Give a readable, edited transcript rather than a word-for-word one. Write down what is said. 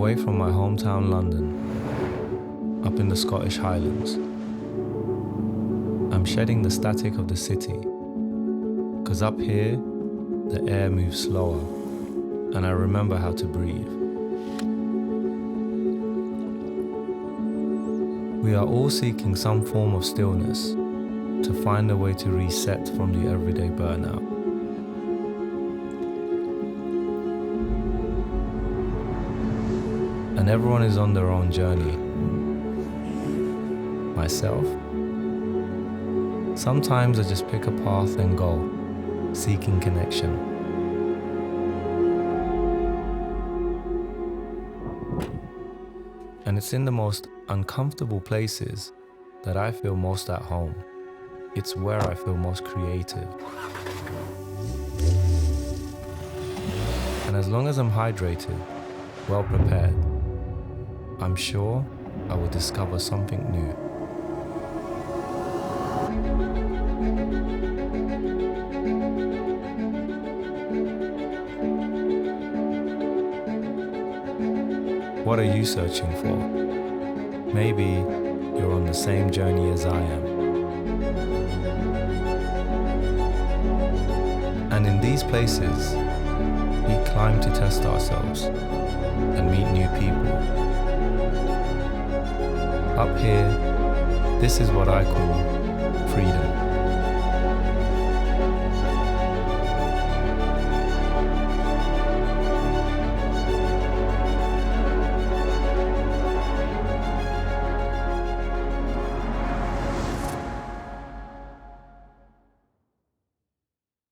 away from my hometown London, up in the Scottish Highlands. I'm shedding the static of the city, 'cause up here, the air moves slower, and I remember how to breathe. We are all seeking some form of stillness to find a way to reset from the everyday burnout. And everyone is on their own journey. Myself, sometimes I just pick a path and go, seeking connection. And it's in the most uncomfortable places that I feel most at home. It's where I feel most creative. And as long as I'm hydrated, well prepared, I'm sure I will discover something new. What are you searching for? Maybe you're on the same journey as I am. And in these places, we climb to test ourselves and meet new people. Up here, this is what I call freedom.